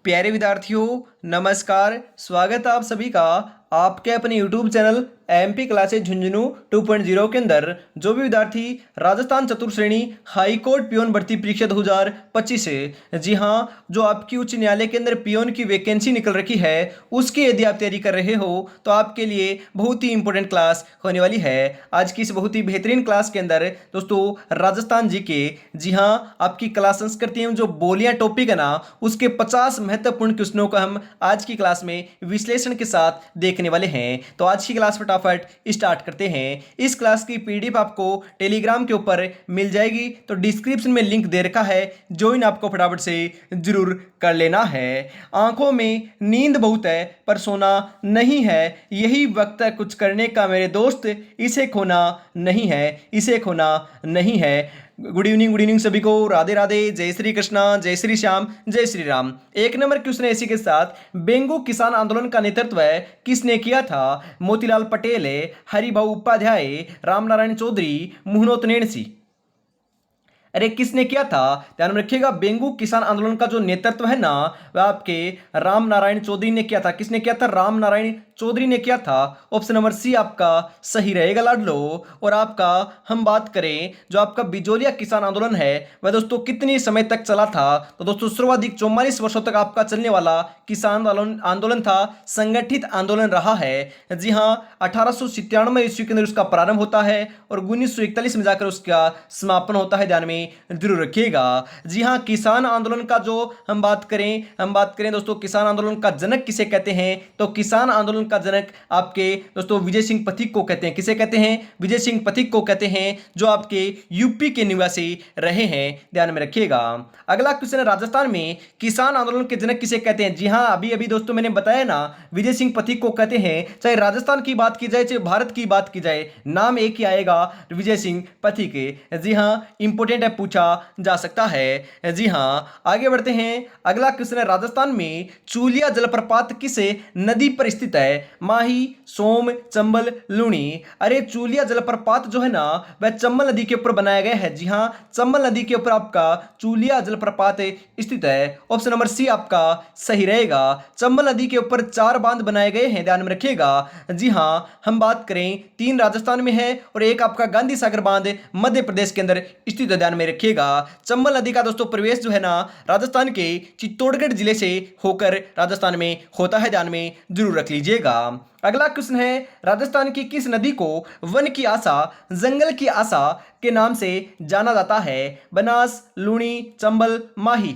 प्यारे विद्यार्थियों, नमस्कार। स्वागत है आप सभी का आपके अपने YouTube channel MP classes Jhunjhunu 2.0 के अंदर। जो भी विद्यार्थी राजस्थान चतुर्थ श्रेणी हाई कोर्ट पियोन भर्ती परीक्षा 2025 है, जी हाँ, जो आपकी उच्च न्यायालय के अंदर पियोन की वैकेंसी निकल रखी है, उसकी यदि आप तैयारी कर रहे हो तो आपके लिए बहुत ही इंपॉर्टेंट क्लास होने वाली है। आज की इस बहुत ही बेहतरीन क्लास के अंदर दोस्तों राजस्थान जी के, जी हाँ, आपकी कला संस्कृति में जो बोलियां टॉपिक है ना, उसके 50 महत्वपूर्ण क्वेश्चनों का हम आज की क्लास में विश्लेषण के साथ देखने वाले हैं। तो आज की क्लास फटाफट स्टार्ट करते हैं। इस क्लास की पीडीएफ आपको टेलीग्राम के ऊपर मिल जाएगी, तो डिस्क्रिप्शन में लिंक दे रखा है, ज्वाइन आपको फटाफट से जरूर कर लेना है। आंखों में नींद बहुत है पर सोना नहीं है, यही वक्त है कुछ करने का मेरे दोस्त, इसे खोना नहीं है, इसे खोना नहीं है। गुड इवनिंग सभी को, राधे राधे, जय श्री कृष्णा, जय श्री श्याम, जय श्री राम। एक नंबर क्वेश्चन है इसी के साथ, बेंगू किसान आंदोलन का नेतृत्व किसने किया था? मोतीलाल पटेल, हरिभाऊ उपाध्याय, रामनारायण चौधरी, मुहनोत नैणसी। अरे किसने किया था? ध्यान में रखिएगा, बेंगू किसान आंदोलन का जो नेतृत्व है ना, वह आपके राम नारायण चौधरी ने किया था। किसने किया था? राम नारायण चौधरी ने किया था। ऑप्शन नंबर सी आपका सही रहेगा लाडलो। और आपका हम बात करें, जो आपका बिजोलिया किसान आंदोलन है वह दोस्तों कितने समय तक चला था? तो दोस्तों सर्वाधिक 44 वर्षों तक आपका चलने वाला किसान आंदोलन था, संगठित आंदोलन रहा है। जी हाँ, 1897 ईस्वी के अंदर उसका प्रारंभ होता है और 1941 में जाकर उसका समापन होता है। ध्यान में जरूर रखिएगा। जी हाँ, किसान आंदोलन का जो हम बात करें दोस्तों, किसान आंदोलन का जनक किसे कहते हैं? तो किसान आंदोलन का जनक आपके दोस्तों विजय सिंह पथिक को कहते हैं। किसे कहते हैं? विजय सिंह पथिक को कहते हैं, जो आपके यूपी के निवासी रहे हैं। ध्यान में रखिएगा। अगला क्वेश्चन है, राजस्थान में किसान आंदोलन के जनक किसे कहते हैं? जी हाँ, अभी अभी दोस्तों मैंने बताया ना, विजय सिंह पथिक को कहते हैं। चाहे राजस्थान की बात की जाए चाहे भारत की बात की जाए, नाम एक ही आएगा, विजय सिंह पथिक। जी हाँ, इंपोर्टेंट है, पूछा जा सकता है। जी हाँ, आगे बढ़ते हैं। अगला क्वेश्चन है, राजस्थान में चूलिया जलप्रपात किस नदी पर स्थित है? माही, सोम, चंबल, लूणी। अरे चूलिया जलप्रपात जो है ना, वह चंबल नदी के ऊपर बनाया गया है। जी हाँ, चंबल नदी के ऊपर आपका चूलिया जलप्रपात स्थित है। ऑप्शन नंबर सी आपका सही रहेगा। चंबल नदी के ऊपर 4 बांध बनाए गए हैं, ध्यान में रखिएगा। जी हाँ, हम बात करें 3 राजस्थान में है और एक आपका गांधी सागर बांध मध्य प्रदेश के अंदर स्थित है, ध्यान में रखिएगा। चंबल नदी का दोस्तों प्रवेश जो है ना, राजस्थान के चित्तौड़गढ़ जिले से होकर राजस्थान में होता है, ध्यान में जरूर रख लीजिएगा। अगला क्वेश्चन है, राजस्थान की किस नदी को वन की आशा, जंगल की आशा के नाम से जाना जाता है? बनास, लूणी, चंबल, माही।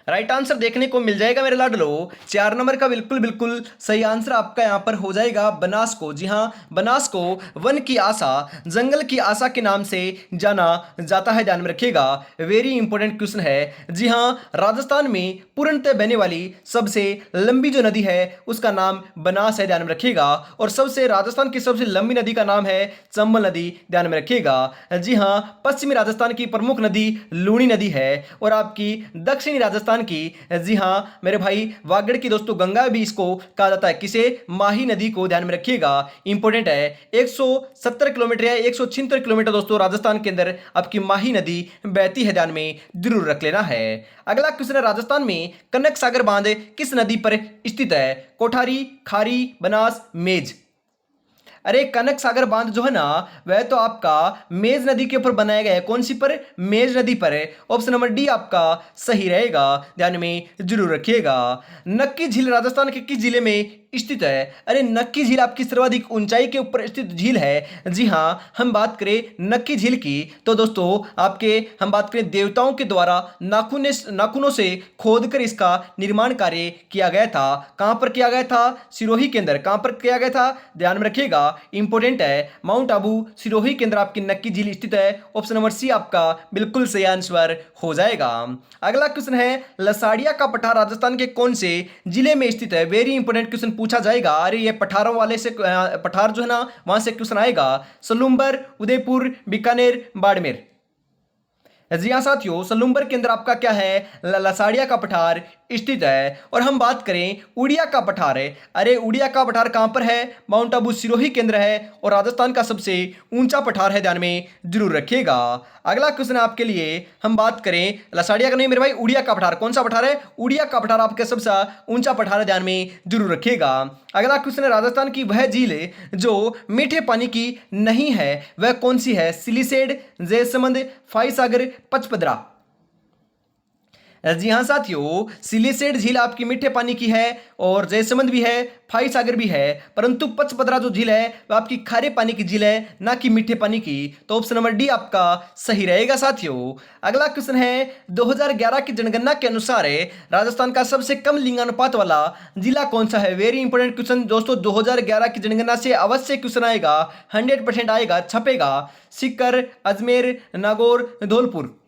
राइट आंसर देखने को मिल जाएगा मेरे लाडलो। 4 नंबर का बिल्कुल बिल्कुल सही आंसर आपका यहां पर हो जाएगा, बनास को। जी हां, बनास को वन की आशा, जंगल की आशा के नाम से जाना जाता है, ध्यान में रखिएगा। वेरी इंपॉर्टेंट क्वेश्चन है। जी हां, राजस्थान में पूर्णतः बहने वाली सबसे लंबी जो नदी है उसका नाम बनास है, ध्यान में रखिएगा। और राजस्थान की सबसे लंबी नदी का नाम है चंबल नदी, ध्यान में रखिएगा। जी हां, पश्चिमी राजस्थान की प्रमुख नदी लूणी नदी है और आपकी दक्षिणी राजस्थान की, जी हां मेरे भाई, वागड़ की दोस्तों गंगा भी इसको कहा जाता है। किसे? माही नदी को, ध्यान में रखिएगा। इंपॉर्टेंट है, 170 किलोमीटर या 176 किलोमीटर दोस्तों राजस्थान के अंदर आपकी माही नदी बहती है, ध्यान में जरूर रख लेना है। अगला क्वेश्चन है, राजस्थान में कनक सागर बांध किस नदी पर स्थित है? कोठारी, खारी, बनास, मेज। अरे कनक सागर बांध जो है ना, वह तो आपका मेज नदी के ऊपर बनाया गया है। कौन सी पर? मेज नदी पर है। ऑप्शन नंबर डी आपका सही रहेगा, ध्यान में जरूर रखिएगा। नक्की झील राजस्थान के किस जिले में स्थित है? अरे नक्की झील आपकी सर्वाधिक ऊंचाई के ऊपर स्थित झील है। जी हाँ, हम बात करें नक्की झील की तो दोस्तों आपके हम बात करें देवताओं के द्वारा नाखूनों से खोदकर इसका निर्माण कार्य किया गया था। कहां पर किया गया था? सिरोही के अंदर। कहां पर किया गया था? ध्यान में रखिएगा, इंपोर्टेंट है। माउंट आबू सिरोही के अंदर आपकी नक्की झील स्थित है। ऑप्शन नंबर सी आपका बिल्कुल सही आंसर हो जाएगा। अगला क्वेश्चन है, लसाड़िया का पठार राजस्थान के कौन से जिले में स्थित है? वेरी इंपोर्टेंट क्वेश्चन पूछा जाएगा। अरे ये पठारों वाले से पठार जो है ना, वहां से क्वेश्चन आएगा। सलूम्बर, उदयपुर, बीकानेर, बाड़मेर। जी हाँ साथियों, सलूम्बर के अंदर आपका क्या है, लसाड़िया का पठार स्थित है। और हम बात करें उड़िया का पठार है, अरे उड़िया का पठार कहाँ पर है, माउंट आबू सिरोही केंद्र है और राजस्थान का सबसे ऊंचा पठार है, ध्यान में जरूर रखिएगा। अगला क्वेश्चन आपके लिए, हम बात करें लसाड़िया का नहीं मेरे भाई, उड़िया का पठार, कौन सा पठार है, उड़िया का पठार आपका सबसे ऊंचा पठार है, ध्यान में जरूर रखिएगा। अगला क्वेश्चन है, राजस्थान की वह झील जो मीठे पानी की नहीं है वह कौन सी है, सिलीसेड, जयसमंद, फाईसागर, पचपदरा। जी हाँ साथियों, सिलीसेड झील आपकी मीठे पानी की है और जयसमंद भी है, फाईसागर भी है, परंतु पचपदरा जो झील है वह आपकी खारे पानी की झील है, ना कि मीठे पानी की। तो ऑप्शन नंबर डी आपका सही रहेगा साथियों। अगला क्वेश्चन है, 2011 की जनगणना के अनुसार राजस्थान का सबसे कम लिंगानुपात वाला जिला कौन सा है। वेरी इंपॉर्टेंट क्वेश्चन दोस्तों, 2011 की जनगणना से अवश्य क्वेश्चन आएगा, 100% आएगा, छपेगा। सीकर, अजमेर, नागौर, धौलपुर।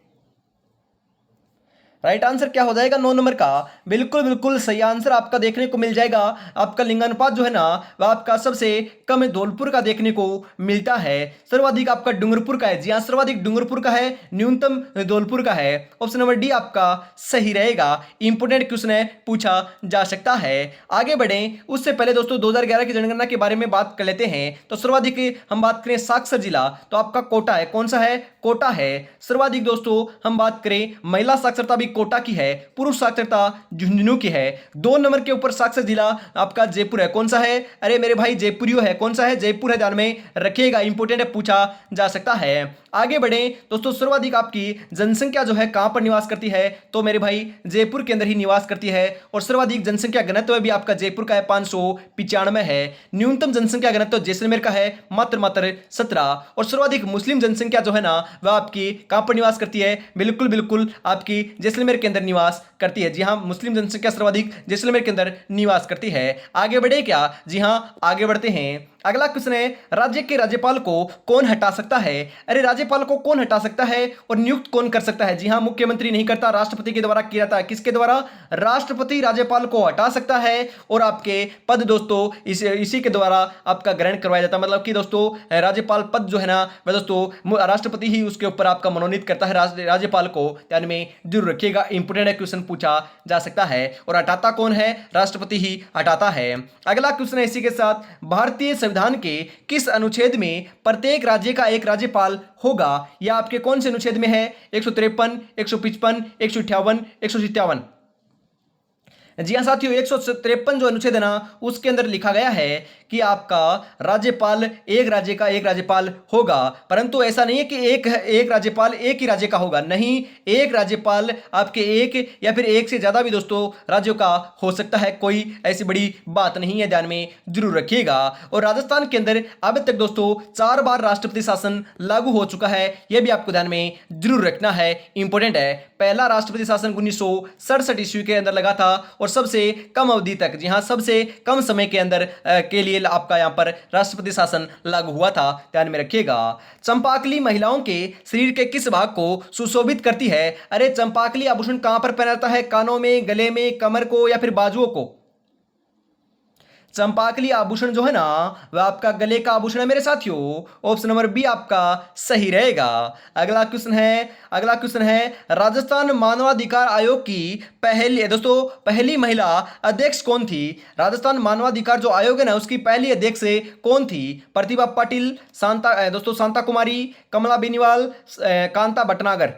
राइट आंसर क्या हो जाएगा, 9 नंबर का बिल्कुल बिल्कुल सही आंसर आपका देखने को मिल जाएगा। आपका लिंगानुपात जो है ना वह आपका सबसे कम धौलपुर का देखने को मिलता है, सर्वाधिक आपका डूंगरपुर का है। जी हाँ, सर्वाधिक डूंगरपुर का है, न्यूनतम धौलपुर का है। ऑप्शन नंबर डी आपका सही रहेगा। इंपोर्टेंट क्वेश्चन है, पूछा जा सकता है। आगे बढ़े उससे पहले दोस्तों 2011 की जनगणना के बारे में बात कर लेते हैं। तो सर्वाधिक हम बात करें साक्षर जिला तो आपका कोटा है, कौन सा है, कोटा है। सर्वाधिक दोस्तों हम बात करें महिला साक्षरता भी कोटा की है, पुरुष साक्षरता झुंझुनू की है। 2 नंबर के ऊपर साक्षर जिला आपका जयपुर है, कौन सा है, अरे मेरे भाई जयपुरियो है, कौन सा है, जयपुर है, ध्यान में रखिएगा, इंपोर्टेंट है, पूछा जा सकता है। आगे बढ़े दोस्तों, सर्वाधिक आपकी जनसंख्या जो है कहां पर निवास करती है, तो मेरे भाई जयपुर के अंदर ही निवास करती है। और सर्वाधिक जनसंख्या घनत्व भी आपका जयपुर का है, 595 है। न्यूनतम जनसंख्या घनत्व जैसलमेर का है, मात्र 17। और सर्वाधिक मुस्लिम जनसंख्या जो है ना वह आपकी कहां पर निवास करती है, बिल्कुल बिल्कुल आपकी जैसलमेर के अंदर निवास करती है। जी हां, मुस्लिम जनसंख्या सर्वाधिक जैसलमेर के अंदर निवास करती है। आगे बढ़े क्या, जी हां आगे बढ़ते हैं। अगला क्वेश्चन है, राज्य के राज्यपाल को कौन हटा सकता है। अरे राज्यपाल को कौन हटा सकता है और नियुक्त कौन कर सकता है। जी हां, मुख्यमंत्री नहीं करता, राष्ट्रपति के द्वारा किया जाता है। किसके द्वारा, राष्ट्रपति राज्यपाल को हटा सकता है और आपके पद दोस्तों इसी के द्वारा आपका ग्रहण करवाया जाता है। मतलब कि दोस्तों राज्यपाल पद जो है ना वह दोस्तों राष्ट्रपति ही उसके ऊपर आपका मनोनीत करता है राज्यपाल को, ध्यान में जरूर रखिएगा। इंपोर्टेंट क्वेश्चन पूछा जा सकता है। और हटाता कौन है, राष्ट्रपति ही हटाता है। अगला क्वेश्चन है इसी के साथ, भारतीय संविधान के किस अनुच्छेद में प्रत्येक राज्य का एक राज्यपाल होगा। यह आपके कौन से अनुच्छेद में है, 153, 155, 158, 157। जी हाँ साथियों, 153 जो अनुच्छेद है ना उसके अंदर लिखा गया है कि आपका राज्यपाल एक राज्य का एक राज्यपाल होगा। परंतु ऐसा नहीं है कि एक राज्यपाल एक ही राज्य का होगा, नहीं, एक राज्यपाल आपके एक या फिर एक से ज्यादा भी दोस्तों राज्यों का हो सकता है, कोई ऐसी बड़ी बात नहीं है, ध्यान में जरूर रखिएगा। और राजस्थान के अंदर अब तक दोस्तों 4 बार राष्ट्रपति शासन लागू हो चुका है, यह भी आपको ध्यान में जरूर रखना है, इंपोर्टेंट है। पहला राष्ट्रपति शासन 1967 ईस्वी के अंदर लगा था और सबसे कम अवधि तक, जी हां सबसे कम समय के अंदर के लिए आपका यहां पर राष्ट्रपति शासन लागू हुआ था, ध्यान में रखिएगा। चंपाकली महिलाओं के शरीर के किस भाग को सुशोभित करती है। अरे चंपाकली आभूषण कहां पर पहना जाता है, कानों में, गले में, कमर को या फिर बाजुओं को। चंपाकली आभूषण जो है ना वह आपका गले का आभूषण है मेरे साथियों। ऑप्शन नंबर बी आपका सही रहेगा। अगला क्वेश्चन है राजस्थान मानवाधिकार आयोग की पहली महिला अध्यक्ष कौन थी। राजस्थान मानवाधिकार जो आयोग है ना उसकी पहली अध्यक्ष कौन थी। प्रतिभा पाटिल, शांता कुमारी, कमला बेनीवाल, कांता भटनागर।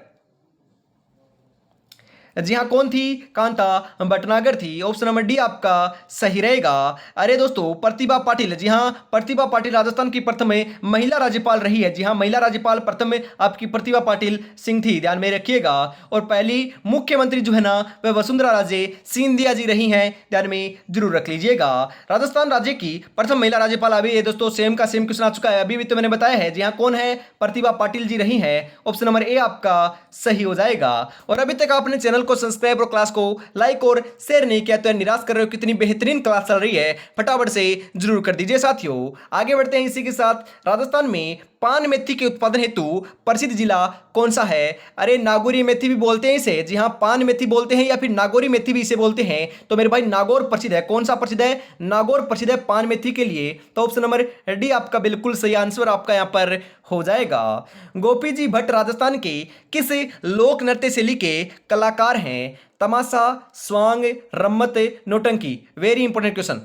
जी हाँ, कौन थी, कांता भटनागर थी। ऑप्शन नंबर डी आपका सही रहेगा। अरे दोस्तों प्रतिभा पाटिल, जी हाँ प्रतिभा पाटिल राजस्थान की प्रथम महिला राज्यपाल रही है। जी हाँ, महिला राज्यपाल प्रथम आपकी प्रतिभा पाटिल सिंह थी, ध्यान में रखिएगा। और पहली मुख्यमंत्री जो है ना वह वसुंधरा राजे सिंधिया जी रही हैं, ध्यान में जरूर रख लीजिएगा। राजस्थान राज्य की प्रथम महिला राज्यपाल, अभी ये दोस्तों सेम का सेम क्वेश्चन आ चुका है, अभी भी तो मैंने बताया है। जी हाँ, कौन है, प्रतिभा पाटिल जी रही है। ऑप्शन नंबर ए आपका सही हो जाएगा। और अभी तक आपने चैनल को सब्सक्राइब और क्लास को लाइक और शेयर नहीं किया तो निराश कर रहे हो, कितनी बेहतरीन क्लास चल रही है, फटाफट से जरूर कर दीजिए साथियों। आगे बढ़ते हैं इसी के साथ। राजस्थान में पान मेथी के उत्पादन हेतु प्रसिद्ध जिला कौन सा है। अरे नागौरी मेथी भी बोलते हैं इसे, जी हाँ पान मेथी बोलते हैं या फिर नागौरी मेथी भी इसे बोलते हैं। तो मेरे भाई नागौर प्रसिद्ध है, कौन सा प्रसिद्ध है, नागौर प्रसिद्ध है पान मेथी के लिए। तो ऑप्शन नंबर डी आपका बिल्कुल सही आंसर आपका यहाँ पर हो जाएगा। गोपी जी भट्ट राजस्थान के किस लोक नृत्य शैली के कलाकार हैं? तमाशा, स्वांग, रम्मत, नौटंकी। Very important question.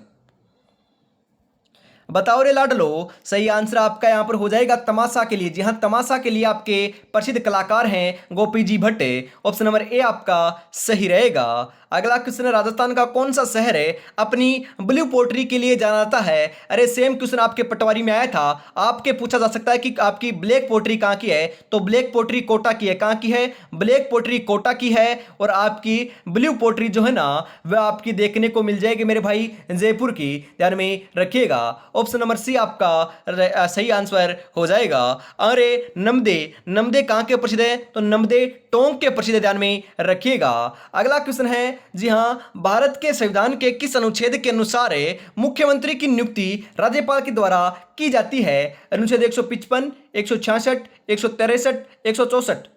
बताओ रे लाडलो, सही आंसर आपका यहां पर हो जाएगा तमाशा के लिए। जी हां, तमाशा के लिए आपके प्रसिद्ध कलाकार हैं गोपी जी भट्ट। ऑप्शन नंबर ए आपका सही रहेगा। अगला क्वेश्चन है, राजस्थान का कौन सा शहर है अपनी ब्लू पोट्री के लिए जाना जाता है? अरे सेम क्वेश्चन आपके पटवारी में आया था। आपके पूछा जा सकता है कि आपकी ब्लैक पोट्री कहाँ की है, तो ब्लैक पोट्री कोटा की है। कहाँ की है? ब्लैक पोट्री कोटा की है। और आपकी ब्लू पोट्री जो है ना, वह आपकी देखने को मिल जाएगी मेरे भाई जयपुर की। ध्यान में रखिएगा। ऑप्शन नंबर सी आपका सही आंसर हो जाएगा। अरे नमदे, नमदे कहाँ के प्रसिद्ध है? तो नमदे टोंक के प्रसिद्ध। ध्यान में रखिएगा। अगला क्वेश्चन है, जी हां, भारत के संविधान के किस अनुच्छेद के अनुसार मुख्यमंत्री की नियुक्ति राज्यपाल के द्वारा की जाती है? अनुच्छेद 155, 166, 163, 164।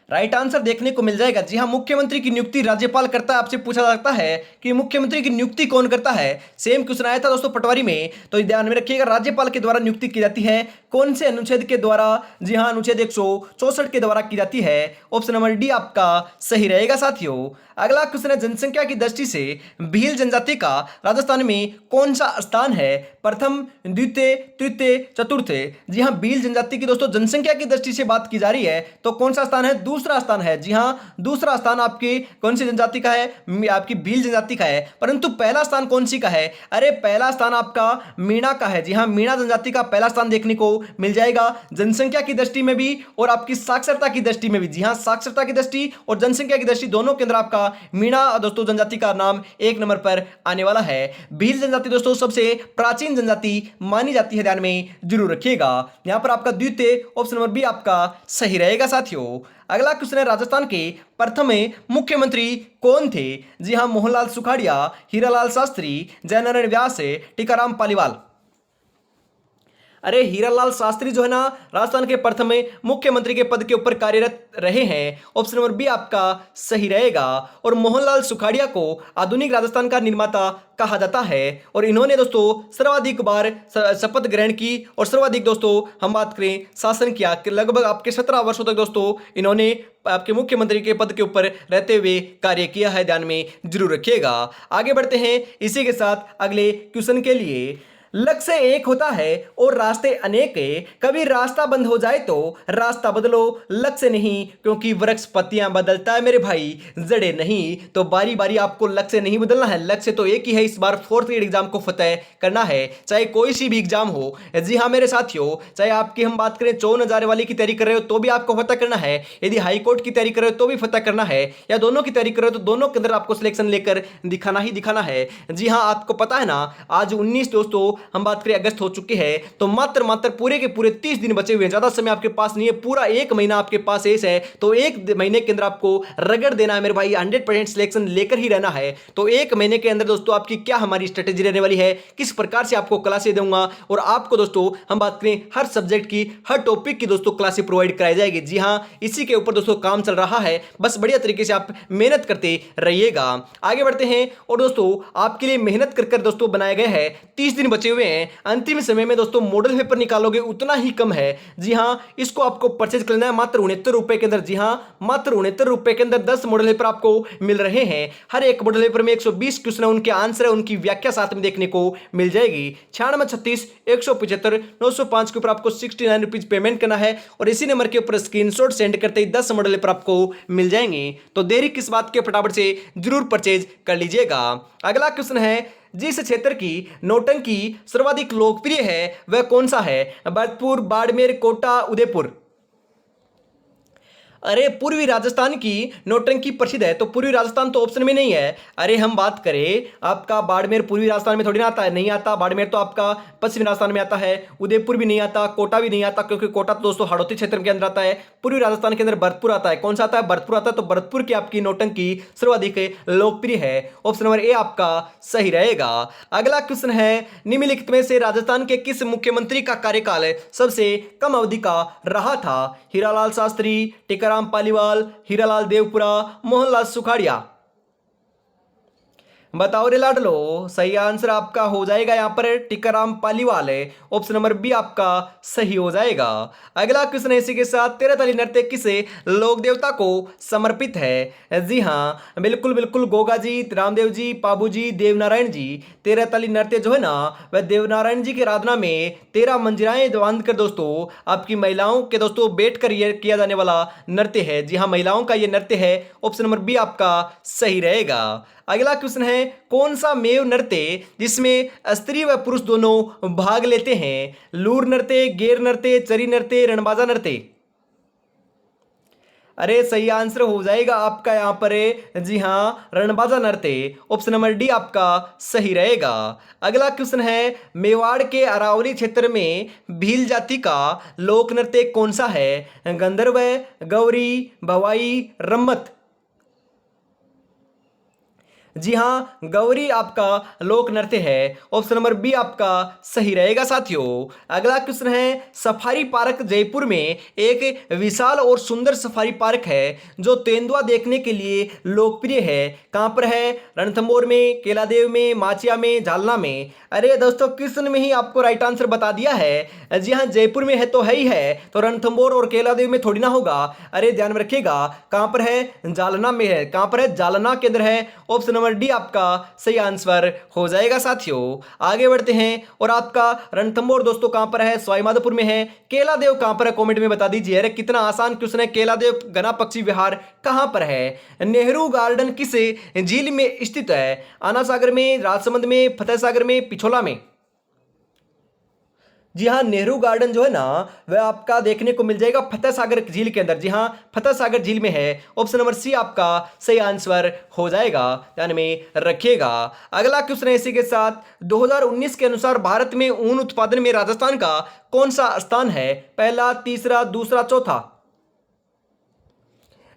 राइट आंसर देखने को मिल जाएगा। जी हां, मुख्यमंत्री की नियुक्ति राज्यपाल करता है। आपसे पूछा जाता है कि मुख्यमंत्री की नियुक्ति कौन करता है? सेम क्वेश्चन आया था दोस्तों पटवारी में, तो ध्यान में रखिएगा, राज्यपाल के द्वारा नियुक्ति की जाती है। कौन से अनुच्छेद के द्वारा? जी हां, अनुच्छेद 164 के द्वारा की जाती है। ऑप्शन नंबर डी आपका सही रहेगा साथियों। अगला क्वेश्चन है, जनसंख्या की दृष्टि से भील जनजाति का राजस्थान में कौन सा स्थान है? प्रथम, द्वितीय, तृतीय, चतुर्थ। जी हां, भील जनजाति की दोस्तों जनसंख्या की दृष्टि से बात की जा रही है, तो कौन सा स्थान है? दूसरा स्थान है। जी हां, दूसरा स्थान आपकी कौन सी जनजाति का है? आपकी भील जनजाति का है। परंतु पहला स्थान कौन सी का है? अरे पहला स्थान आपका मीणा का है। जी हां, मीणा जनजाति का पहला स्थान देखने को मिल जाएगा, जनसंख्या की दृष्टि में भी और आपकी साक्षरता की दृष्टि में भी। जी हां, साक्षरता की दृष्टि और जनसंख्या की दृष्टि दोनों के अंदर आपका मीणा दोस्तों जनजाति का नाम एक नंबर पर आने वाला है। भील जनजाति दोस्तों सबसे प्राचीन जनजाति मानी जाती है। ध्यान में जरूर रखिएगा। यहां पर आपका द्वितीय ऑप्शन नंबर बी आपका सही रहेगा साथियों। अगला क्वेश्चन है, राजस्थान के प्रथम मुख्यमंत्री कौन थे? जी हां, मोहनलाल सुखाड़िया, हीरालाल शास्त्री, जयनारायण व्यास, टीकाराम पालीवाल। अरे हीरालाल शास्त्री जो है ना, राजस्थान के प्रथम मुख्यमंत्री के पद के ऊपर कार्यरत रहे हैं। ऑप्शन नंबर बी आपका सही रहेगा। और मोहनलाल सुखाड़िया को आधुनिक राजस्थान का निर्माता कहा जाता है। और इन्होंने दोस्तों सर्वाधिक बार शपथ ग्रहण की और सर्वाधिक दोस्तों हम बात करें शासन किया, लगभग आपके 17 वर्षों तक दोस्तों इन्होंने आपके मुख्यमंत्री के पद के ऊपर रहते हुए कार्य किया है। ध्यान में जरूर रखिएगा। आगे बढ़ते हैं इसी के साथ अगले क्वेश्चन के लिए। लक्ष्य एक होता है और रास्ते अनेक है, कभी रास्ता बंद हो जाए तो रास्ता बदलो, लक्ष्य नहीं, क्योंकि वृक्ष पत्तियां बदलता है मेरे भाई, जड़े नहीं। तो बारी बारी आपको लक्ष्य नहीं बदलना है, लक्ष्य तो एक ही है, इस बार 4th ग्रेड एग्जाम को फतेह करना है, चाहे कोई सी भी एग्जाम हो। जी हाँ मेरे साथियों, चाहे आपकी हम बात करें 54,000 वाली की तैयारी कर रहे हो तो भी आपको फतेह करना है, यदि हाईकोर्ट की तैयारी कर रहे हो तो भी फतेह करना है, या दोनों की तैयारी कर रहे हो तो दोनों के अंदर आपको सिलेक्शन लेकर दिखाना ही दिखाना है। जी हाँ, आपको पता है ना, आज 19 दोस्तों हम बात करें अगस्त हो चुके हैं, तो मात्र पूरे के पूरे 30 दिन बचे हुए हैं, ज्यादा समय आपके पास नहीं है, पूरा एक महीना आपके पास शेष है। तो एक महीने के अंदर आपको रगड़ देना है मेरे भाई, 100% सिलेक्शन लेकर ही रहना है। तो एक महीने के अंदर दोस्तों आपकी क्या हमारी स्ट्रेटेजी रहने वाली है, किस प्रकार से आपको क्लासेस दूंगा, और आपको दोस्तों हम बात करें हर सब्जेक्ट की, हर टॉपिक की दोस्तों क्लासेस प्रोवाइड कराई जाएगी। जी हां, इसी के ऊपर दोस्तों काम चल रहा है, बस बढ़िया तरीके से आप मेहनत करते रहिएगा। आगे बढ़ते हैं, और दोस्तों आपके लिए मेहनत कर दोस्तों बनाए गए हैं, 30 दिन बचे हुए हैं, अंतिम समय में दोस्तों मॉडल पेपर निकालोगे उतना ही कम है। जी हां, इसको आपको परचेज करना है मात्र 69 रुपए के अंदर। जी हां, मात्र 69 रुपए के अंदर 10 मॉडल पेपर आपको मिल रहे हैं। हर एक मॉडल पेपर में 120 क्वेश्चन है, उनके आंसर है, उनकी व्याख्या साथ में देखने को मिल जाएगी। 96 36 175 905 के ऊपर आपको 69 रुपीज पेमेंट करना है, और इसी नंबर के ऊपर स्क्रीनशॉट सेंड करते ही 10 मॉडल पेपर आपको मिल जाएंगे। तो देरी किस बात के, फटाफट से जरूर परचेज कर लीजिएगा। अगला क्वेश्चन है, जिस क्षेत्र की नौटंकी सर्वाधिक लोकप्रिय है वह कौन सा है? भरतपुर, बाड़मेर, कोटा, उदयपुर। अरे पूर्वी राजस्थान की नौटंकी प्रसिद्ध है, तो पूर्वी राजस्थान तो ऑप्शन में नहीं है। अरे हम बात करें आपका बाड़मेर पूर्वी राजस्थान में थोड़ी ना आता है, नहीं आता। बाड़मेर तो आपका पश्चिमी राजस्थान में आता है, उदयपुर भी नहीं आता, कोटा भी नहीं आता, क्योंकि कोटा तो दोस्तों हाड़ौती क्षेत्र के अंदर आता है। पूर्वी राजस्थान के अंदर भरतपुर आता है। कौन सा आता है? भरतपुर आता है। तो भरतपुर की आपकी नौटंकी सर्वाधिक लोकप्रिय है। ऑप्शन नंबर ए आपका सही रहेगा। अगला क्वेश्चन है, निम्नलिखित में से राजस्थान के किस मुख्यमंत्री का कार्यकाल सबसे कम अवधि का रहा था? हीरालाल शास्त्री, टीकाराम पालीवाल, हीरालाल देवपुरा, मोहनलाल सुखाड़िया। बताओ रे लाडलो, सही आंसर आपका हो जाएगा यहाँ पर टीकाराम पालीवाल है। ऑप्शन नंबर बी आपका सही हो जाएगा। अगला क्वेश्चन इसी के साथ, तेरह ताली नृत्य किसे लोक देवता को समर्पित है? जी हाँ, बिल्कुल बिल्कुल, गोगा जी, रामदेव जी, पाबू जी, देवनारायण जी। तेरह ताली नृत्य जो है ना, वह देवनारायण जी की आराधना में 13 मंजिराएं बांध कर दोस्तों आपकी महिलाओं के दोस्तों बैठ कर ये किया जाने वाला नृत्य है। जी हाँ, महिलाओं का ये नृत्य है। ऑप्शन नंबर बी आपका सही रहेगा। अगला क्वेश्चन है, कौन सा मेव नृत्य जिसमें स्त्री व पुरुष दोनों भाग लेते हैं? लूर नृत्य, गेर नृत्य, चरी नृत्य, रणबाजा नृत्य। अरे सही आंसर हो जाएगा आपका यहाँ पर है, जी हाँ, रणबाजा नृत्य। ऑप्शन नंबर डी आपका सही रहेगा। अगला क्वेश्चन है, मेवाड़ के अरावली क्षेत्र में भील जाति का लोक नृत्य कौन सा है? गंधर्व, गौरी, भवाई, रम्मत। जी हाँ, गौरी आपका लोक नृत्य है। ऑप्शन नंबर बी आपका सही रहेगा साथियों। अगला क्वेश्चन है, सफारी पार्क जयपुर में एक विशाल और सुंदर सफारी पार्क है जो तेंदुआ देखने के लिए लोकप्रिय है। कहाँ पर है? रणथंभौर में, केलादेव में, माचिया में, जालना में। अरे दोस्तों, क्वेश्चन में ही आपको राइट आंसर बता दिया है। जी हाँ, जयपुर में है तो है ही है, तो रणथंभौर और केलादेव में थोड़ी ना होगा। अरे ध्यान में रखिएगा, कहाँ पर है? जालना में है। कहाँ पर है? जालना के अंदर है। ऑप्शन नंबर डी आपका सही आंसर हो जाएगा साथियों। आगे बढ़ते हैं, और आपका रणथंभौर दोस्तों कहां पर है? सवाईमाधोपुर में है। केलादेव कहां पर है? कमेंट में बता दीजिए। अरे कितना आसान क्वेश्चन है। केलादेव घना पक्षी विहार कहां पर है? नेहरू गार्डन किस झील में स्थित है? आना सागर में, राजसमंद में, फतेह सागर में, पिछोला में। जी हाँ, नेहरू गार्डन जो है ना, वह आपका देखने को मिल जाएगा फतेह सागर झील के अंदर। जी हाँ, फतेह सागर झील में है। ऑप्शन नंबर सी आपका सही आंसर हो जाएगा, ध्यान में रखिएगा। अगला क्वेश्चन है इसी के साथ, 2019 के अनुसार भारत में ऊन उत्पादन में राजस्थान का कौन सा स्थान है? पहला, तीसरा, दूसरा, चौथा।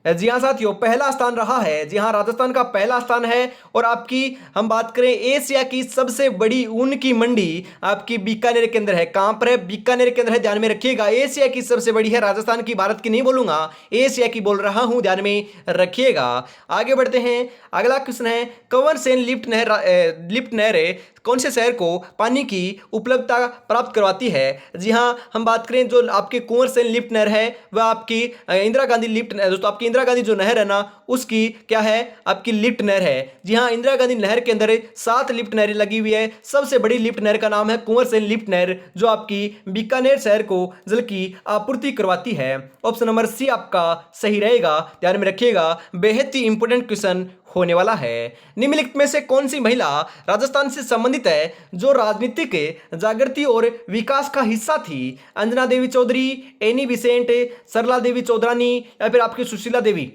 जी हाँ साथियों, पहला स्थान रहा है। जी हाँ, राजस्थान का पहला स्थान है। और आपकी हम बात करें, एशिया की सबसे बड़ी ऊन की मंडी आपकी बीकानेर के अंदर है। कहां पर है? बीकानेर के अंदर है, ध्यान में रखिएगा। एशिया की सबसे बड़ी है, राजस्थान की, भारत की नहीं बोलूंगा, एशिया की बोल रहा हूं, ध्यान में रखिएगा। आगे बढ़ते हैं, अगला क्वेश्चन है, कंवर सेन लिफ्ट नहर कौन से शहर को पानी की उपलब्धता प्राप्त करवाती है? जी हाँ, हम बात करें जो आपके कुंवर सेन लिफ्ट नहर है, वह आपकी इंदिरा गांधी लिफ्ट, दोस्तों आपकी इंदिरा गांधी जो नहर है ना, उसकी क्या है? आपकी लिफ्ट नहर है। जी हाँ, इंदिरा गांधी नहर के अंदर 7 लिफ्ट नहरें लगी हुई है। सबसे बड़ी लिफ्ट नहर का नाम है कुंवर सेन लिफ्ट नहर, जो आपकी बीकानेर शहर को जल की आपूर्ति करवाती है। ऑप्शन नंबर सी आपका सही रहेगा, ध्यान में रखिएगा, बेहद ही इंपोर्टेंट क्वेश्चन होने वाला है। निम्नलिखित में से कौन सी महिला राजस्थान से संबंधित है जो राजनीतिक जागृति और विकास का हिस्सा थी? अंजना देवी चौधरी, एनी बिसेंट, सरला देवी चौधरानी, या फिर आपकी सुशीला देवी।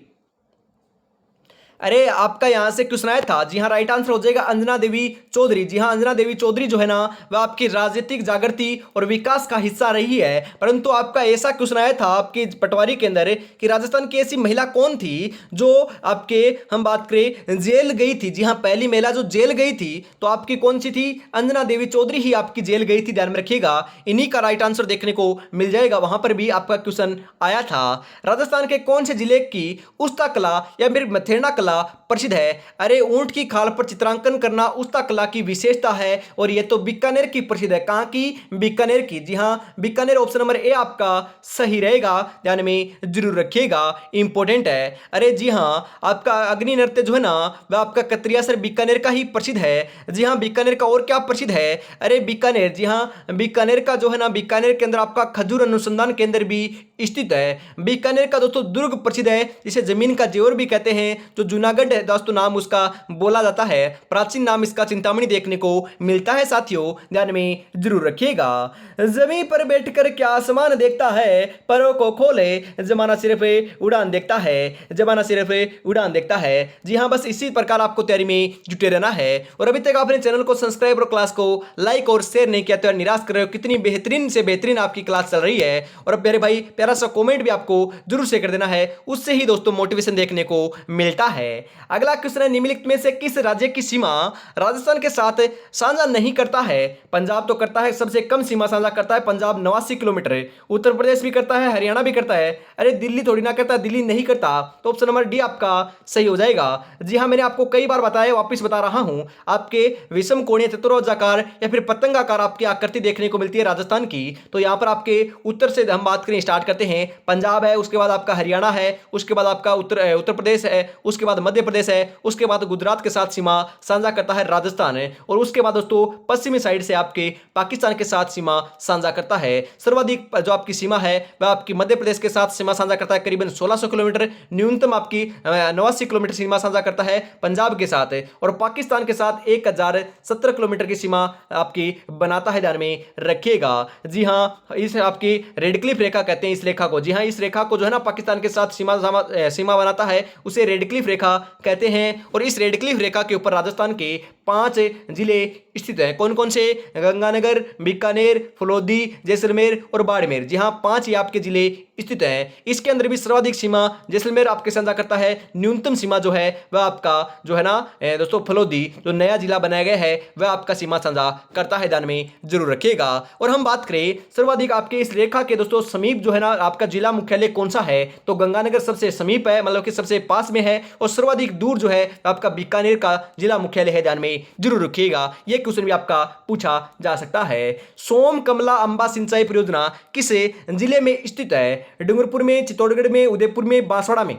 अरे आपका यहां से क्वेश्चन आया था। जी हाँ, राइट आंसर हो जाएगा अंजना देवी चौधरी। जी हाँ, अंजना देवी चौधरी जो है ना, वह आपकी राजनीतिक जागृति और विकास का हिस्सा रही है। परंतु आपका ऐसा क्वेश्चन आया था आपकी पटवारी के अंदर कि राजस्थान की ऐसी महिला कौन थी जो आपके, हम बात करें, जेल गई थी। जी हाँ, पहली महिला जो जेल गई थी, तो आपकी कौन सी थी? अंजना देवी चौधरी ही आपकी जेल गई थी, ध्यान में रखिएगा। इन्हीं का राइट आंसर देखने को मिल जाएगा, वहां पर भी आपका क्वेश्चन आया था। राजस्थान के कौन से जिले की उस्ता कला या फिर मथेरना कला प्रसिद्ध है? अरे ऊंट की खाल पर चित्रांकन करना उस्ता कला की विशेषता है, और यह तो बीकानेर की प्रसिद्ध है। कहां की? बीकानेर की। जी हां, बीकानेर। ऑप्शन नंबर ए आपका सही रहेगा, ध्यान में जरूर रखिएगा, इंपॉर्टेंट है। अरे जी हां, आपका अग्नि नृत्य जो है ना, वह आपका कतरियासर बीकानेर का ही प्रसिद्ध है। जी हां, बीकानेर का और क्या प्रसिद्ध है? अरे बीकानेर, जी हां, बीकानेर का जो है ना, बीकानेर के अंदर आपका खजूर अनुसंधान केंद्र भी स्थित है। बीकानेर का दोस्तों दुर्ग प्रसिद्ध है, जिसे जमीन का जेवर भी कहते हैं, जो जूनागढ़ है दोस्तों नाम उसका बोला जाता है। प्राचीन नाम इसका चिंतामणि देखने को मिलता है साथियों, ध्यान में जरूर रखिएगा। जमीन पर बैठकर क्या आसमान देखता है, परों को खोले जमाना सिर्फ उड़ान देखता है, जमाना सिर्फ उड़ान देखता है। जी हाँ, बस इसी प्रकार आपको तैयारी में जुटे रहना है। और अभी तक आपने चैनल को सब्सक्राइब और क्लास को लाइक और शेयर नहीं किया तो निराश कर रहे हो। कितनी बेहतरीन से बेहतरीन आपकी क्लास चल रही है। और अब मेरे भाई प्यारा छोटा सा कमेंट भी आपको जरूर से कर देना है, उससे ही दोस्तों मोटिवेशन देखने को मिलता है। अगला क्वेश्चन है, निम्नलिखित में से किस राज्य की सीमा राजस्थान के साथ साझा नहीं करता है? पंजाब तो करता है, सबसे कम सीमा साझा करता है पंजाब 89 किलोमीटर, उत्तर प्रदेश भी करता है, हरियाणा भी करता है, अरे दिल्ली थोड़ी ना करता, दिल्ली नहीं करता, तो ऑप्शन नंबर डी आपका सही हो जाएगा। जी हाँ, मैंने आपको कई बार बताया, वापिस बता रहा हूं, आपके विषम कोणीय चतुर्भुजाकार या फिर पतंगाकार आपकी आकृति देखने को मिलती है राजस्थान की। तो यहां पर आपके उत्तर से हम बात करें, स्टार्ट करते हैं, पंजाब है, उसके बाद आपका हरियाणा है, उसके बाद आपका उत्तर प्रदेश है, उसके बाद मध्य प्रदेश है, उसके बाद गुजरात के साथ सीमा साझा करता है राजस्थान है, और उसके बाद दोस्तों पश्चिमी साइड से आपके पाकिस्तान के साथ सीमा साझा करता है। सर्वाधिक जो आपकी सीमा है वह आपकी मध्य प्रदेश के साथ सीमा साझा करता है, करीबन 1600 किलोमीटर, न्यूनतम आपकी 89 किलोमीटर सीमा साझा करता है पंजाब के साथ, और पाकिस्तान के साथ 1017 किलोमीटर की सीमा आपकी बनाता है, ध्यान में रखिएगा। जी हाँ, इस आपकी रेड क्लिफ रेखा कहते हैं इस रेखा को। जी हाँ, इस रेखा को जो है ना पाकिस्तान के साथ सीमा बनाता है, उसे रेड क्लिफ रेखा कहते हैं। और इस रेड क्लिफ रेखा के ऊपर राजस्थान के 5 जिले स्थित हैं। कौन कौन से? गंगानगर, बीकानेर, फलोदी, जैसलमेर और बाड़मेर। जी हाँ, 5 ही आपके जिले स्थित हैं। इसके अंदर भी सर्वाधिक सीमा जैसलमेर आपके साझा करता है, न्यूनतम सीमा जो है वह आपका जो है ना दोस्तों फलोदी जो नया जिला बनाया गया है वह आपका सीमा साझा करता है, ध्यान में जरूर रखिएगा। और हम बात करें सर्वाधिक आपके इस रेखा के दोस्तों समीप जो है ना आपका जिला मुख्यालय कौन सा है, तो गंगानगर सबसे समीप है, मतलब कि सबसे पास में है, और सर्वाधिक दूर जो है आपका बीकानेर का जिला मुख्यालय है, ध्यान में जरूर रखिएगा। यह क्वेश्चन भी आपका पूछा जा सकता है। सोम कमला अंबा सिंचाई परियोजना किस जिले में स्थित है? डूंगरपुर में, चित्तौड़गढ़ में, उदयपुर में, बांसवाड़ा में।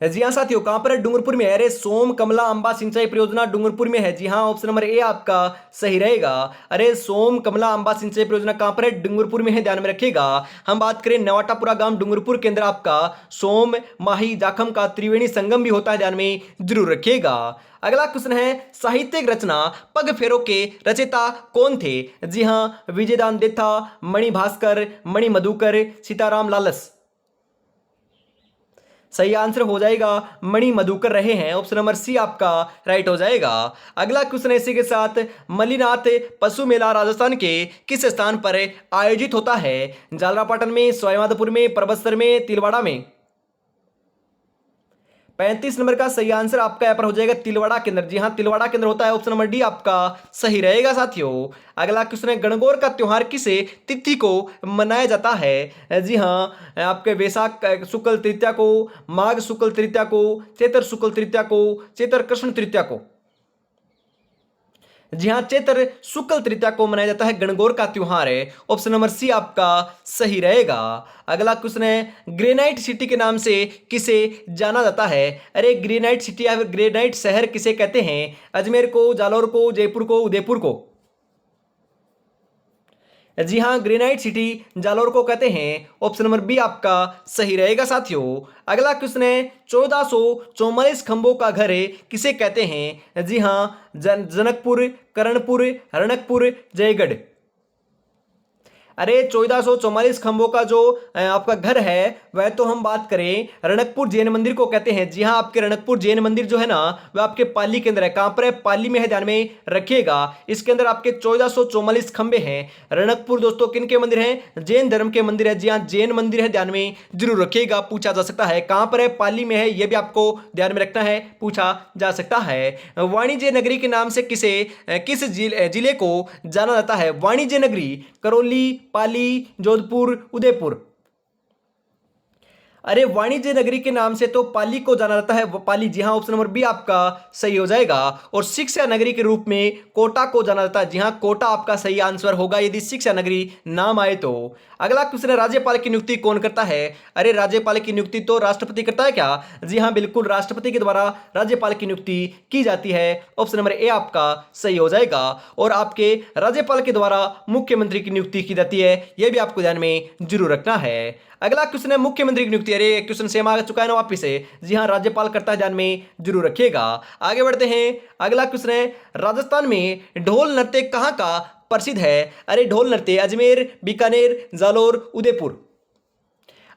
जी हाँ साथियों, कहां पर है? डूंगरपुर में है। अरे सोम कमला अंबा सिंचाई परियोजना डूंगरपुर में है। जी हाँ, ऑप्शन नंबर ए आपका सही रहेगा। अरे सोम कमला अंबा सिंचाई परियोजना कहां पर है? डूंगरपुर में है, ध्यान में रखिएगा। हम बात करें नवाटापुरा गांव डूंगरपुर के अंदर आपका सोम माही जाखम का त्रिवेणी संगम भी होता है, ध्यान में जरूर रखिएगा। अगला क्वेश्चन है, साहित्यिक रचना पग फेरो के रचयिता कौन थे? जी हाँ, विजयदान देथा, मणि भास्कर, मणि मधुकर, सीताराम लालस। सही आंसर हो जाएगा मणि मधुकर रहे हैं, ऑप्शन नंबर सी आपका राइट हो जाएगा। अगला क्वेश्चन इसी के साथ, मल्लीनाथ पशु मेला राजस्थान के किस स्थान पर आयोजित होता है? झालरापाटन में, सवाईमाधोपुर में, परबतसर में, तिलवाड़ा में। 35 नंबर का सही आंसर आपका यहाँ पर हो जाएगा तिलवाड़ा के अंदर। जी हाँ, तिलवाड़ा के अंदर होता है, ऑप्शन नंबर डी आपका सही रहेगा साथियों। अगला क्वेश्चन है, गणगौर का त्योहार किस तिथि को मनाया जाता है? जी हाँ, आपके वैशाख शुक्ल तृतीया को, माघ शुक्ल तृतीया को, चैत्र शुक्ल तृतीया को, चैत्र कृष्ण तृतीया को। जी हाँ, चैत्र शुक्ल तृतीया को मनाया जाता है, गणगौर का त्योहार है, ऑप्शन नंबर सी आपका सही रहेगा। अगला क्वेश्चन है, ग्रेनाइट सिटी के नाम से किसे जाना जाता है? अरे ग्रेनाइट सिटी या फिर ग्रेनाइट शहर किसे कहते हैं? अजमेर को, जालौर को, जयपुर को, उदयपुर को। जी हाँ, ग्रेनाइट सिटी जालौर को कहते हैं, ऑप्शन नंबर बी आपका सही रहेगा साथियों। अगला क्वेश्चन है, 1444 खंभों का घर किसे कहते हैं? जी हाँ, जनकपुर, करणपुर, रणकपुर, जयगढ़। अरे 1444 खंभों का जो आपका घर है वह तो हम बात करें रणकपुर जैन मंदिर को कहते हैं। जी हाँ, आपके रणकपुर जैन मंदिर जो है ना वह आपके पाली के अंदर है। कहां पर है? पाली में है, ध्यान में रखिएगा। इसके अंदर आपके 1444 खंभे हैं। रणकपुर दोस्तों किन के मंदिर हैं? जैन धर्म के मंदिर है। जी हाँ, जैन मंदिर है, ध्यान में जरूर रखिएगा, पूछा जा सकता है। कहां पर है? पाली में है, यह भी आपको ध्यान में रखना है, पूछा जा सकता है। वाणिज्य नगरी के नाम से किस जिले को जाना जाता है? वाणिज्य नगरी करौली, पाली, जोधपुर, उदयपुर। अरे वाणिज्य नगरी के नाम से तो पाली को जाना जाता है, पाली। जी हाँ, ऑप्शन नंबर बी आपका सही हो जाएगा। और शिक्षा नगरी के रूप में कोटा को जाना जाता है। जी हाँ, कोटा आपका सही आंसर होगा यदि शिक्षा नगरी नाम आए तो। अगला क्वेश्चन है, राज्यपाल की नियुक्ति कौन करता है? अरे राज्यपाल की नियुक्ति तो राष्ट्रपति करता है क्या? जी हाँ, बिल्कुल, राष्ट्रपति के द्वारा राज्यपाल की नियुक्ति की जाती है, ऑप्शन नंबर ए आपका सही हो जाएगा। और आपके राज्यपाल के द्वारा मुख्यमंत्री की नियुक्ति की जाती है, यह भी आपको ध्यान में जरूर रखना है। अगला क्वेश्चन है, मुख्यमंत्री की नियुक्ति। अरे क्वेश्चन सेम आ चुका है ना वापिस से। जी हाँ, राज्यपाल करता है, ध्यान में जरूर रखिएगा। आगे बढ़ते हैं। अगला क्वेश्चन है, राजस्थान में ढोल नृत्य कहाँ का प्रसिद्ध है? अरे ढोल नृत्य अजमेर, बीकानेर, जालौर, उदयपुर।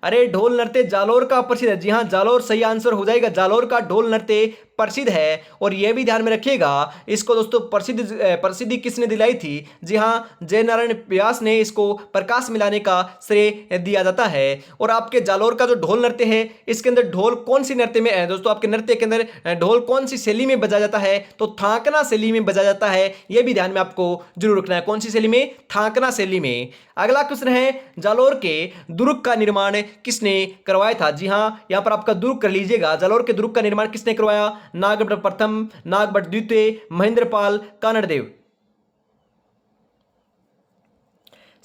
अरे ढोल नृत्य जालौर का प्रसिद्ध है। जी हाँ, जालौर सही आंसर हो जाएगा। जालौर का ढोल नृत्य प्रसिद्ध है। और यह भी ध्यान में रखिएगा, इसको दोस्तों प्रसिद्धि किसने दिलाई थी? जी हाँ, जय नारायण व्यास ने इसको प्रकाश में लाने का श्रेय दिया जाता है। और आपके जालोर का जो ढोल नृत्य है, इसके अंदर ढोल कौन सी नृत्य में दोस्तों आपके नृत्य के अंदर ढोल कौन सी शैली में बजाया जाता है? तो थांकना शैली में बजाया जाता है। यह भी ध्यान में आपको जरूर रखना है। कौन सी शैली में? थांकना शैली में। अगला क्वेश्चन है, जालोर के दुर्ग का निर्माण किसने करवाया था? जी हाँ, यहां पर आपका दुर्ग कर लीजिएगा। जालोर के दुर्ग का निर्माण किसने करवाया? नागभट्ट प्रथम, नागभट्ट द्वितीय, महेंद्रपाल, कानड़देव।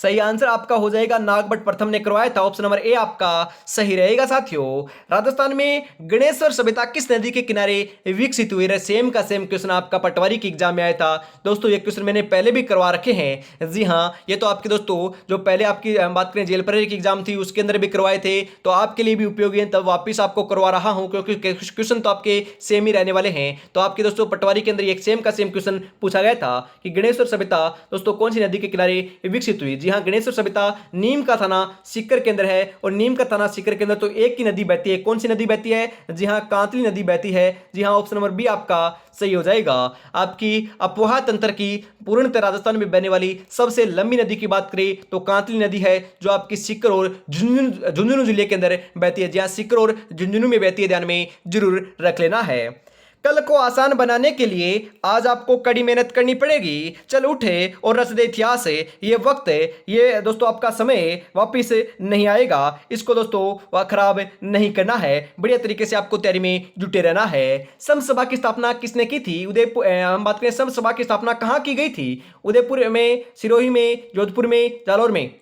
सही आंसर आपका हो जाएगा नागभट्ट प्रथम ने करवाया था। ऑप्शन नंबर ए आपका सही रहेगा साथियों। राजस्थान में गणेश्वर सभ्यता किस नदी के किनारे विकसित हुई? सेम का सेम क्वेश्चन आपका पटवारी के एग्जाम में आया था दोस्तों। ये क्वेश्चन मैंने पहले भी करवा रखे हैं। जी हाँ, ये तो आपके दोस्तों जो पहले आपकी बात करें जेल प्रहरी की एग्जाम थी उसके अंदर भी करवाए थे, तो आपके लिए भी उपयोगी है, तब वापिस आपको करवा रहा हूं क्योंकि क्वेश्चन तो आपके सेम ही रहने वाले हैं। तो आपके दोस्तों पटवारी के अंदर एक सेम का सेम क्वेश्चन पूछा गया था कि गणेश्वर सभ्यता दोस्तों कौन सी नदी के किनारे विकसित हुई? जी हाँ, गणेश्वर सभ्यता नीम का थाना सीकर के अंदर है। और नीम का थाना सीकर के अंदर तो एक ही नदी बहती है। कौन सी नदी बहती है? जी हाँ, कांतली नदी बहती है। जी हाँ, ऑप्शन नंबर बी आपका सही हो जाएगा। आपकी अपोहा तंत्र की पूर्णतः राजस्थान में बहने वाली सबसे लंबी नदी की बात करें तो कांतली नदी है, जो आपकी सीकर और झुंझुनू जिले के अंदर बहती है। जी हाँ, सीकर और झुंझुनू में बहती है, ध्यान में जरूर रख लेना है। कल को आसान बनाने के लिए आज आपको कड़ी मेहनत करनी पड़ेगी। चल उठे और रच दे इतिहास। ये वक्त, ये दोस्तों आपका समय वापिस नहीं आएगा। इसको दोस्तों वह खराब नहीं करना है। बढ़िया तरीके से आपको तैयारी में जुटे रहना है। समसभा की स्थापना किसने की थी? उदयपुर, हम बात करें समसभा की स्थापना कहाँ की गई थी? उदयपुर में, सिरोही में, जोधपुर में, जालौर में?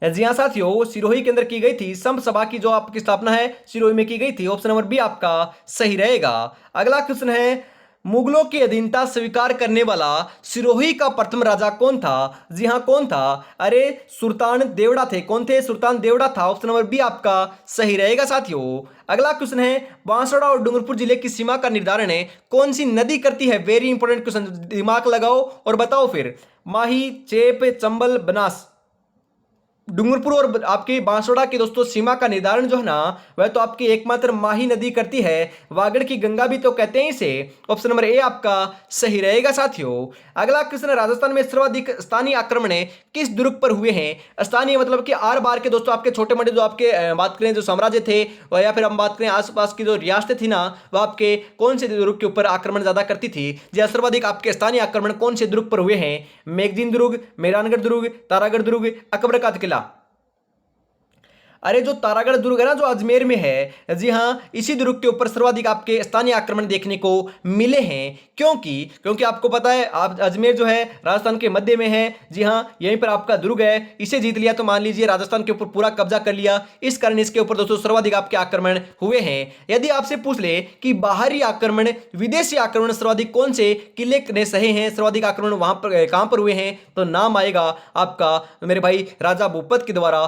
जी हाँ साथियों, सिरोही के अंदर की गई थी। संप सभा की जो आपकी स्थापना है सिरोही में की गई थी। ऑप्शन नंबर बी आपका सही रहेगा। अगला क्वेश्चन है, मुगलों की अधीनता स्वीकार करने वाला सिरोही का प्रथम राजा कौन था? जी हाँ, कौन था? अरे सुल्तान देवड़ा थे। कौन थे? सुल्तान देवड़ा था। ऑप्शन नंबर बी आपका सही रहेगा साथियों। अगला क्वेश्चन है, बांसवाड़ा और डूंगरपुर जिले की सीमा का निर्धारण है कौन सी नदी करती है? वेरी इंपॉर्टेंट क्वेश्चन, दिमाग लगाओ और बताओ फिर। माही, चेप, चंबल, बनास। डूंगरपुर और आपके बांसवाड़ा की दोस्तों सीमा का निर्धारण जो है ना, वह तो आपकी एकमात्र माही नदी करती है। वागड़ की गंगा भी तो कहते हैं इसे। ऑप्शन नंबर ए आपका सही रहेगा साथियों। अगला क्वेश्चन है, राजस्थान में सर्वाधिक स्थानीय आक्रमण किस दुर्ग पर हुए हैं? स्थानीय मतलब कि आर बार के दोस्तों आपके छोटे मोटे जो आपके बात करें जो साम्राज्य थे, या फिर हम बात करें आसपास की जो रियासतें थी ना, वह आपके कौन से दुर्ग के ऊपर आक्रमण ज्यादा करती थी? जी सर्वाधिक आपके स्थानीय आक्रमण कौन से दुर्ग पर हुए हैं? मेगजीन दुर्ग, मेहरानगढ़ दुर्ग, तारागढ़ दुर्ग, अकबर का किला। अरे जो तारागढ़ दुर्ग है ना, जो अजमेर में है, जी हाँ, इसी दुर्ग के ऊपर सर्वाधिक आपके स्थानीय आक्रमण देखने को मिले हैं। क्योंकि आपको पता है आप अजमेर जो है राजस्थान के मध्य में है। जी हाँ, यहीं पर आपका दुर्ग है। इसे जीत लिया तो मान लीजिए राजस्थान के ऊपर पूरा कब्जा कर लिया। इस कारण इसके ऊपर दोस्तों सर्वाधिक आपके आक्रमण हुए हैं। यदि आपसे पूछ ले कि बाहरी आक्रमण, विदेशी आक्रमण सर्वाधिक कौन से किले ने सहे हैं, सर्वाधिक आक्रमण वहां पर कहां पर हुए हैं, तो नाम आएगा आपका मेरे भाई राजा भूपत के द्वारा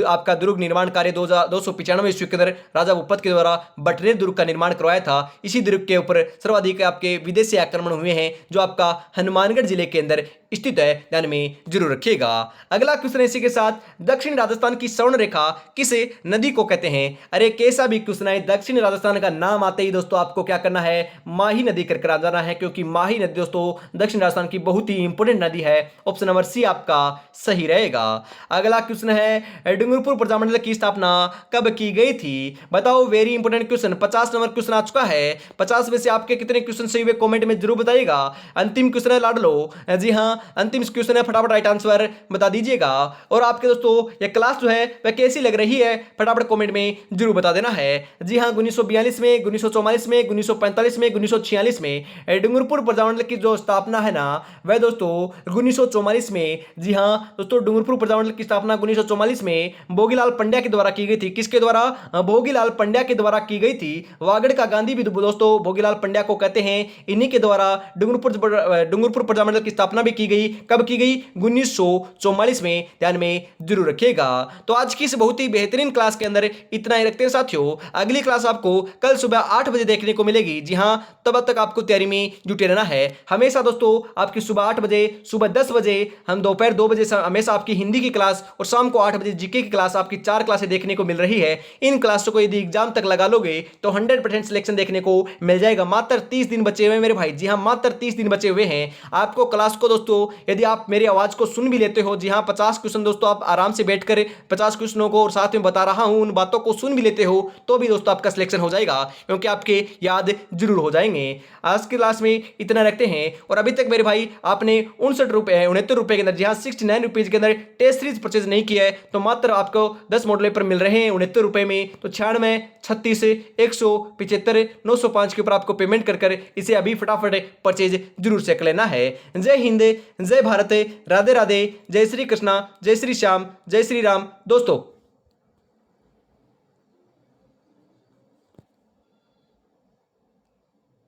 आपका दुर्ग निर्माण कार्य 295 ईस्वी के अंदर राजा भूपत के द्वारा बटनेर दुर्ग का निर्माण करवाया था। इसी दुर्ग के ऊपर सर्वाधिक आपके विदेशी आक्रमण हुए हैं, जो आपका हनुमानगढ़ जिले के अंदर स्थित है, ध्यान में जरूर रखिएगा। अगला क्वेश्चन इसी के साथ, दक्षिण राजस्थान की स्वर्ण रेखा किस नदी को कहते हैं? अरे कैसा भी क्वेश्चन है, दक्षिण राजस्थान का नाम आते ही दोस्तों आपको क्या करना है? माही नदी करके आ जाना है, क्योंकि माही नदी दोस्तों दक्षिण राजस्थान की बहुत ही इंपोर्टेंट नदी है। ऑप्शन नंबर सी आपका सही रहेगा। अगला क्वेश्चन है, डूंगरपुर प्रजामंडल की स्थापना कब की गई थी? बताओ, very important question. 50 number question आ चुका है। 50 में से आपके कितने क्वेश्चन सही हुए कमेंट में जरूर बताइएगा। अंतिम क्वेश्चन है लाडलो। जी हाँ, अंतिम क्वेश्चन है, फटाफट राइट आंसर बता दीजिएगा। और आपके दोस्तों ये क्लास जो है वह कैसी लग रही है, फटाफट कमेंट में जरूर बता देना है। जी हाँ, 1942 में, 1944 में, 1945 में, 1946 में डूंगरपुर प्रजामंडल की जो स्थापना है ना, वह दोस्तों 1944 में। जी हाँ दोस्तों, डूंगरपुर प्रजामंडल की स्थापना 1944 में भोगीलाल पंड्या के द्वारा की गई थी। किसके द्वारा? भोगीलाल पंड्या के द्वारा की गई थी। वागड़ का गांधी भी दोस्तों भोगीलाल पंड्या को कहते हैं। इन्हीं के द्वारा डूंगरपुर प्रजामंडल की स्थापना भी की गई। कब की गई? 1944 में, ध्यान में जरूर रखिएगा। तो आज की इस बहुत ही बेहतरीन क्लास के अंदर इतना ही रखते हैं साथियों। अगली क्लास आपको कल सुबह 8 बजे देखने को मिलेगी। जी हाँ, तब तक आपको तैयारी में जुटे रहना है। हमेशा दोस्तों आपकी सुबह 8 बजे, सुबह 10 बजे, हम दोपहर 2 बजे हमेशा आपकी हिंदी की क्लास, और शाम को 8 बजे जीके की क्लास, आपकी 4 क्लास क्लासें देखने को मिल रही है। इन क्लासों को यदि एग्जाम तक लगा लोगे तो 100% सिलेक्शन देखने को मिल जाएगा। मात्र 30 दिन बचे हुए हैं मेरे भाई, जी हाँ मात्र 30 दिन बचे हुए हैं आपको क्लास को। दोस्तों यदि आप मेरी आवाज को सुन भी लेते हो, जी हाँ 50 क्वेश्चन दोस्तों आप आराम से बैठकर 50 क्वेश्चनों को और साथ में बता रहा हूं उन बातों को सुन भी लेते हो तो भी दोस्तों आपका सिलेक्शन हो जाएगा, क्योंकि आपके याद जरूर हो जाएंगे। आज की क्लास में इतना रखते हैं। और अभी तक मेरे भाई आपने 69 रुपए के अंदर, जी हाँ 69 रुपीज के अंदर टेस्ट सीरीज परचेज नहीं किया है तो मात्र आपको 10 मॉडल पेपर मिल रहे हैं 69 रुपए में। तो 96 36 175 905 के ऊपर आपको पेमेंट कर कर इसे अभी फटाफट परचेज जरूर से कर लेना है। जय हिंद, जय भारत, राधे राधे, जय श्री कृष्णा, जय श्री श्याम, जय श्री राम दोस्तों।